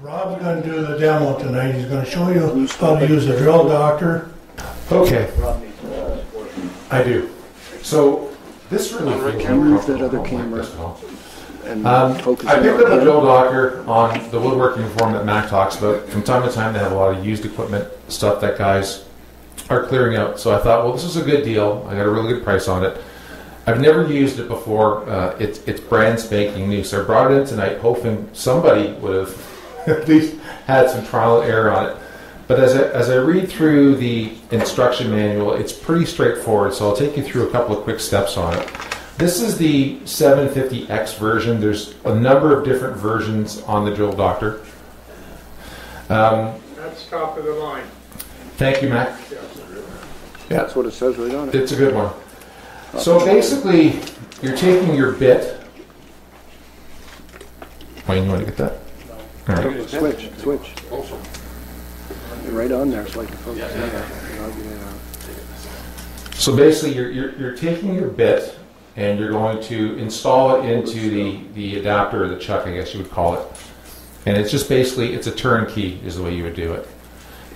Rob's going to do the demo tonight. He's going to show you how to use the drill doctor. Okay. I do. So this really move that other camera. I picked up a drill doctor on the woodworking forum that Mac talks about. From time to time, they have a lot of used equipment, stuff that guys are clearing out. So I thought, well, this is a good deal. I got a really good price on it. I've never used it before. It's brand spanking new. So I brought it in tonight, hoping somebody would have at least had some trial and error on it. But as I read through the instruction manual, it's pretty straightforward. So I'll take you through a couple of quick steps on it. This is the 750X version. There's a number of different versions on the drill doctor. That's top of the line. Thank you, Mac. Yeah, that's what it says right on it. It's a good one. So basically, you're taking your bit. Wayne, you want to get that? All right. Switch. Right on there, so I can focus. So basically, you're taking your bit and you're going to install it into the adapter or the chuck, I guess you would call it. And it's just basically, it's a turnkey is the way you would do it.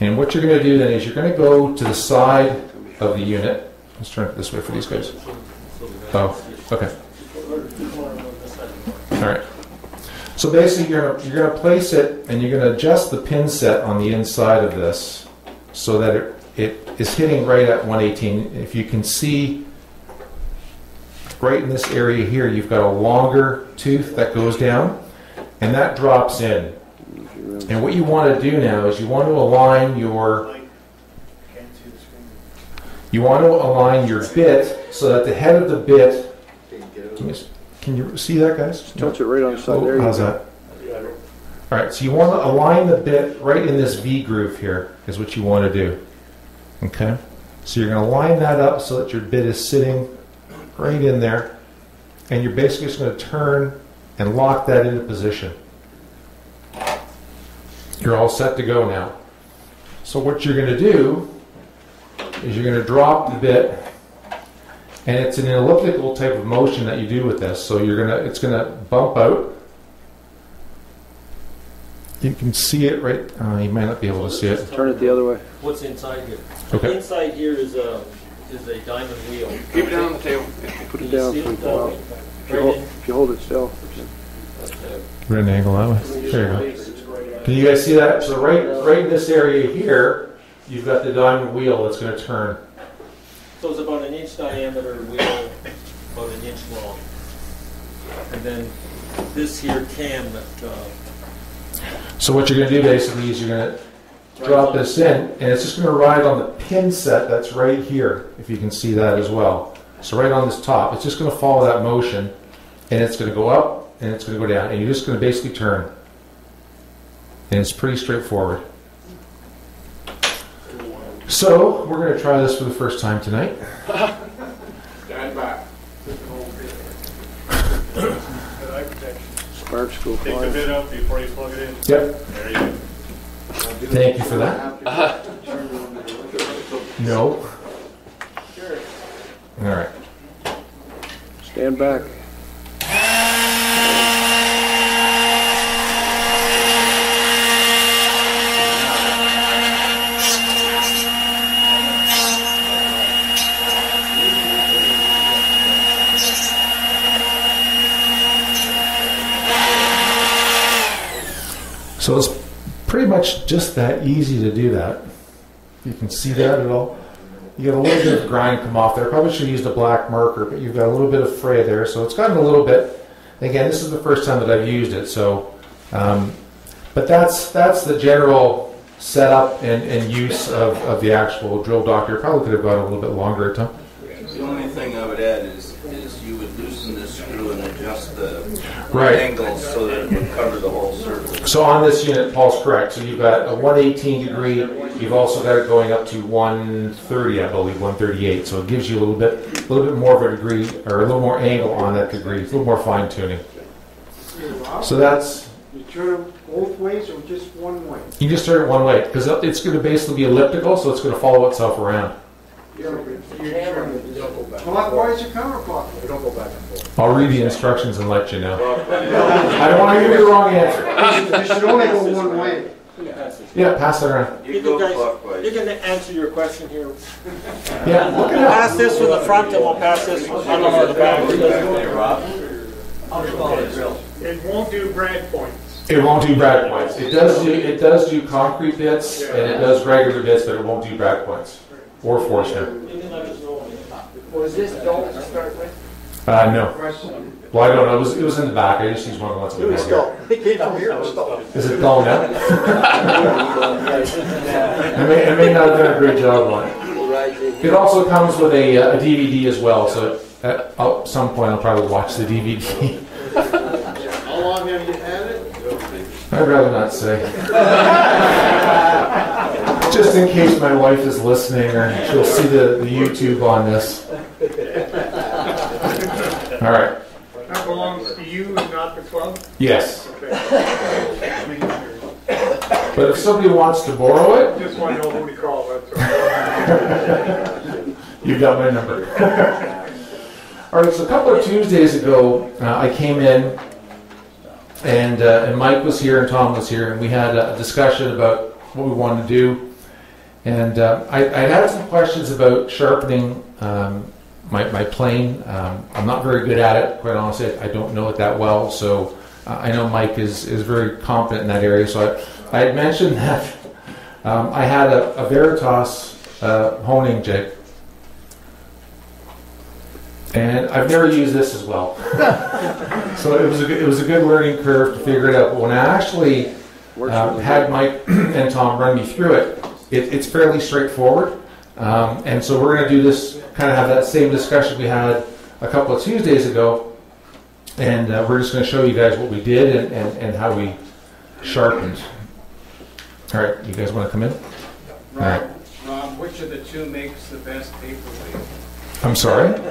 And what you're going to do then is you're going to go to the side of the unit. Let's turn it this way for these guys. Oh, okay. All right. So basically, you're going to place it, and you're going to adjust the pin set on the inside of this so that it is hitting right at 118. If you can see, right in this area here, you've got a longer tooth that goes down, and that drops in. And what you want to do now is you want to align your bit so that the head of the bit. Can you see that, guys? Touch it right on the side there. How's that? All right, so you want to align the bit right in this V groove here is what you want to do. Okay? So you're going to line that up so that your bit is sitting right in there, and you're basically just going to turn and lock that into position. You're all set to go now. So what you're going to do is you're going to drop the bit, and it's an elliptical type of motion that you do with this. So it's going to bump out. You can see it right. You might not be able to see it. Turn it the other way. What's inside here? Okay. Inside here is a diamond wheel. Keep it down on the table. Put it down. If you hold it still. Right an angle that way. There you go. Can you guys see that? So right in this area here, you've got the diamond wheel that's going to turn. So it's about an inch diameter wheel, about an inch long. And then this here cam that... So what you're going to do basically is you're going to drop this in, and it's just going to ride on the pin set that's right here, if you can see that as well. So right on this top, it's just going to follow that motion, and it's going to go up, and it's going to go down, and you're just going to basically turn. And it's pretty straightforward. So we're going to try this for the first time tonight. Stand back. Spark school. Take the bit out before you plug it in. Yep. There you go. Thank you for that. No. All right. Stand back. So it's pretty much just that easy to do that. You can see that at all. You get a little bit of grind come off there. Probably should have used a black marker, but you've got a little bit of fray there. So it's gotten a little bit. Again, this is the first time that I've used it. So, but that's the general setup and use of the actual drill doctor. Probably could have gone a little bit longer, Tom. The only thing I would add is you would loosen this screw and adjust the Right. angles so that it would cover the whole surface. So on this unit, Paul's correct. So you've got a 118 degree. You've also got it going up to 130, I believe, 138. So it gives you a little bit more of a degree, or a little more angle on that degree. It's a little more fine tuning. So that's. You turn it both ways or just one way? You just turn it one way because it's going to basically be elliptical, so it's going to follow itself around. Clockwise or counterclockwise? We don't go back and forth. I'll read the instructions and let you know. I don't want to give you the wrong answer. You should only go one way. Yeah, pass it around. You go clockwise. You can answer your question here. Yeah, look it up. Pass this from the front and we'll pass this from the back. It won't do brad points. It won't do brad points. It does do concrete bits and it does regular bits, but it won't do brad points or Forstner. Was this dull to start with? No. Well, I don't know. It was in the back. I just used one of the ones. It was dull. It came from here, it was dull. Is it dull now? I may not have done a great job on it. It also comes with a DVD as well, so at some point I'll probably watch the DVD. How long have you had it? I'd rather not say. Just in case my wife is listening or she'll see the YouTube on this. All right. That belongs to you and not the club? Yes. But if somebody wants to borrow it, Just want to know who to call, that's all. you've got my number. All right, so a couple of Tuesdays ago, I came in, and Mike was here and Tom was here, and we had a discussion about what we wanted to do. And I had some questions about sharpening my plane. I'm not very good at it, quite honestly. I don't know it that well, so I know Mike is very competent in that area. So I had mentioned that I had a Veritas honing jig. And I've never used this as well. So it was a good learning curve to figure it out. But when I actually had Mike and Tom run me through it, it's fairly straightforward. And so we're going to do this, kind of have that same discussion we had a couple of Tuesdays ago. And we're just going to show you guys what we did and how we sharpened. All right, you guys want to come in? Rob, which of the two makes the best paperweight? I'm sorry? Makes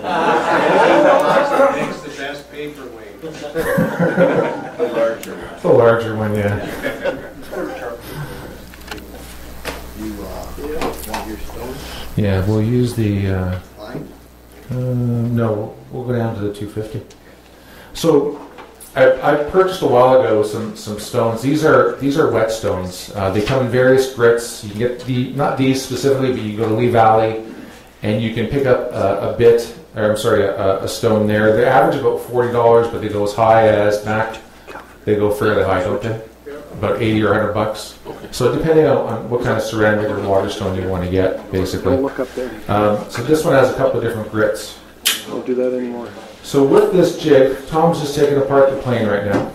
the best paperweight. The larger one, yeah. Yeah, we'll use the. No, we'll go down to the 250. So, I purchased a while ago some stones. These are whetstones. They come in various grits. You can get not these specifically, but you go to Lee Valley, and you can pick up a stone there. They average about $40, but they go as high as Mac. They go fairly high, don't they? About $80 or $100. So depending on what kind of ceramic or water stone you want to get, basically. Don't look up there. So this one has a couple of different grits. Don't do that anymore. So with this jig, Tom's just taking apart the plane right now.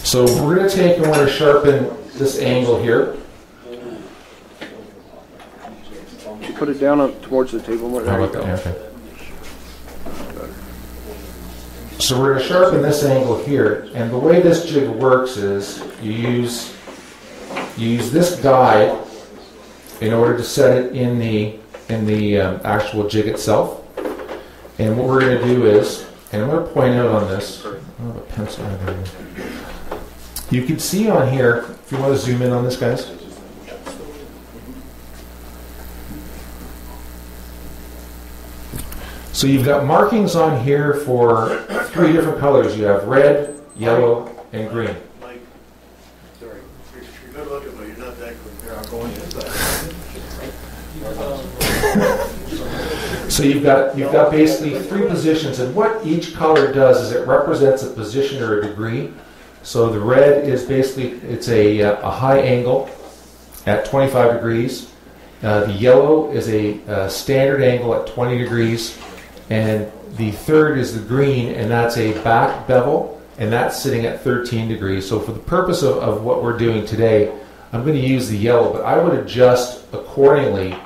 So we're going to take and we're going to sharpen this angle here. Should you put it down towards the table more? How about that? Okay. So we're going to sharpen this angle here, and the way this jig works is you use this guide in order to set it in the actual jig itself. And what we're going to do is, and I'm going to point out on this. I don't have a pencil. You can see on here, if you want to zoom in on this, guys. So you've got markings on here for 3 different colors. You have red, yellow, and green. Mike, sorry, you're good looking, but you're not that good. Here, I'll go in inside. So you've got basically 3 positions, and what each color does is it represents a position or a degree. So the red is basically, it's a high angle at 25 degrees. The yellow is a standard angle at 20 degrees. And the third is the green, and that's a back bevel, and that's sitting at 13 degrees. So for the purpose of what we're doing today, I'm going to use the yellow, but I would adjust accordingly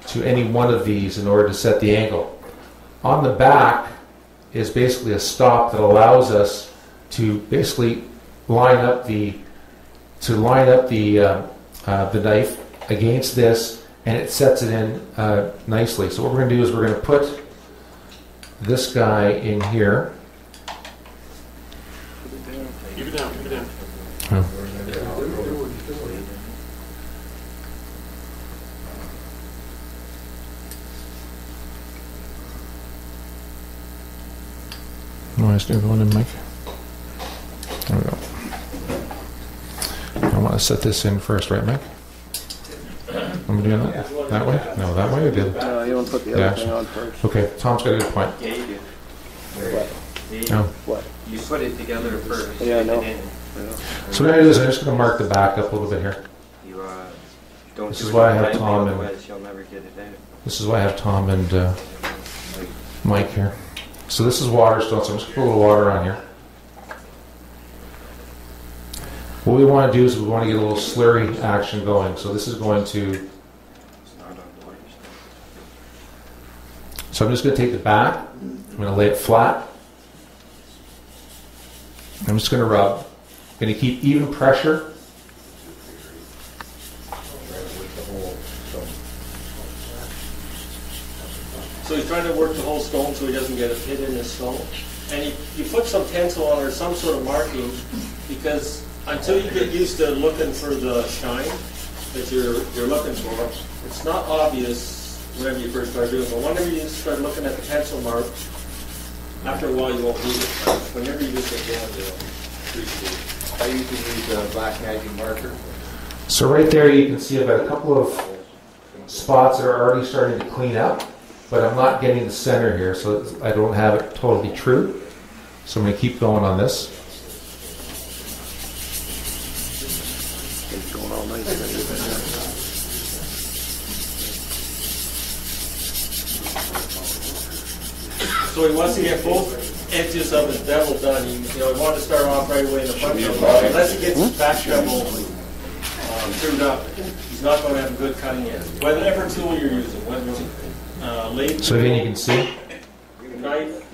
to any one of these in order to set the angle. On the back is basically a stop that allows us to basically line up the knife against this, and it sets it in nicely. So what we're going to do is we're going to put this guy in here. Keep it down, keep it down. Oh. Nice new one in, Mike. There we go. I want to set this in first, right, Mike? I'm doing that that way? No, that way or the other? No, you want to put the Yeah, other thing on first. Okay, Tom's got a good point. Yeah, you do. No. What? You put it together first. Yeah, I know. and then So what I'm going to do is I'm just going to mark the back up a little bit here. You don't This do is it why I have right, Tom and- otherwise you'll never get it out. This is why I have Tom and Mike here. So this is water still, so I'm just going to put a little water on here. What we want to do is we want to get a little slurry action going. So this is going to... It's not on the water. So I'm just going to take the back. I'm going to lay it flat. I'm just going to rub. I'm going to keep even pressure. So he's trying to work the whole stone so he doesn't get a pit in his stone. And you put some tencel on or some sort of marking, because until you get used to looking for the shine that you're looking for, it's not obvious whenever you first start doing it. But whenever you start looking at the pencil mark, after a while you won't need it. Whenever you just get down, you'll appreciate it. I usually use a black magic marker. So right there you can see I've got a couple of spots that are already starting to clean up, but I'm not getting the center here, so I don't have it totally true. So I'm going to keep going on this. It's going all nice. So he wants to get both edges of his bevel done. He wanted to start off right away in the front bevel. Unless he gets his back bevel turned up, he's not going to have a good cutting edge. Whatever tool you're using, whether it's lathe, So again you can see, knife,